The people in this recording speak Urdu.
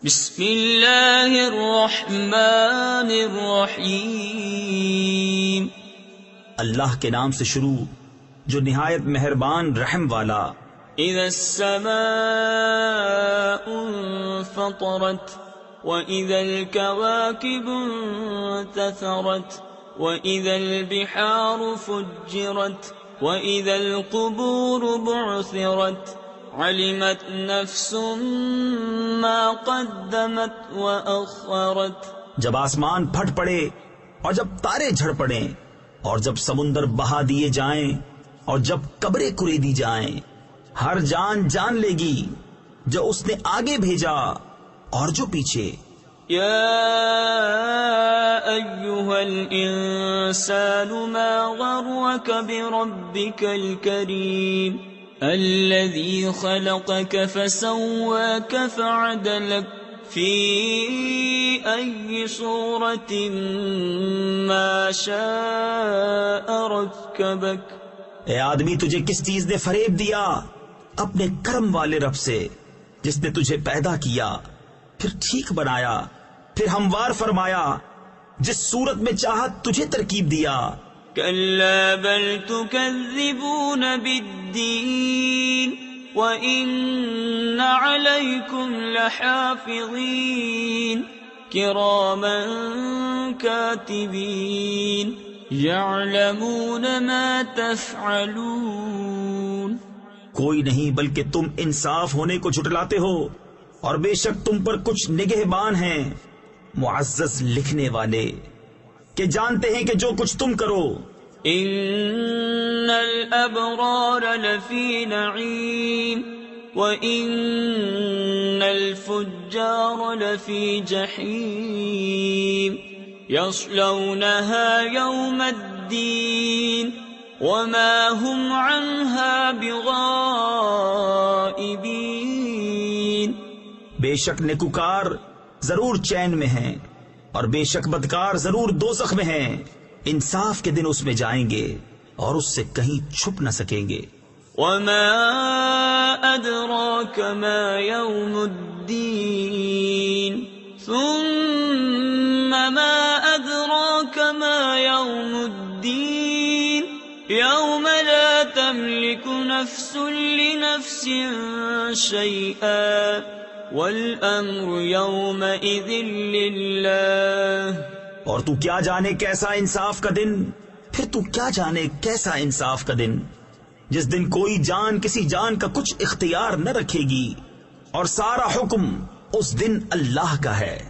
بسم اللہ الرحمن الرحیم، اللہ کے نام سے شروع جو نہایت مہربان رحم والا۔ اذا السماء انفطرت واذا الكواكب انتثرت واذا البحار فجرت واذا القبور بعثرت علمت نفس ما قدمت وأخرت۔ جب آسمان پھٹ پڑے اور جب تارے جھڑ پڑیں اور جب سمندر بہا دیے جائیں اور جب قبریں کریدی جائیں، ہر جان جان لے گی جو اس نے آگے بھیجا اور جو پیچھے۔ یا ایھا الانسان ما غرک بربک الکریم الذي خلقك فسواك فعدلك في أي صورة ما شاء ركبك۔ اے آدمی، تجھے کس چیز نے فریب دیا؟ اپنے کرم والے رب سے جس نے تجھے پیدا کیا، پھر ٹھیک بنایا، پھر ہموار فرمایا، جس صورت میں چاہت تجھے ترکیب دیا۔ كلا بل تكذبون بالدين وإن عليكم لحافظين كراما كاتبين يعلمون ما تفعلون۔ کوئی نہیں بلکہ تم انصاف ہونے کو جھٹلاتے ہو، اور بے شک تم پر کچھ نگہبان ہیں معزز لکھنے والے کہ جانتے ہیں کہ جو کچھ تم کرو۔ ان الابرار لفی نعیم وان الفجار لفی جحیم یصلونها یوم الدین وما هم عنها بغائبین۔ بے شک نیکوکار ضرور چین میں ہیں اور بے شک بدکار ضرور دوزخ میں ہیں۔ انصاف کے دن اس میں جائیں گے اور اس سے کہیں چھپ نہ سکیں گے۔ وما ادراک ما یوم الدین ثم ما ادراک ما یوم الدین یوم لا تملک نفس لنفس شیئا والامر یومئذ للہ۔ اور تو کیا جانے کیسا انصاف کا دن، پھر تو کیا جانے کیسا انصاف کا دن، جس دن کوئی جان کسی جان کا کچھ اختیار نہ رکھے گی، اور سارا حکم اس دن اللہ کا ہے۔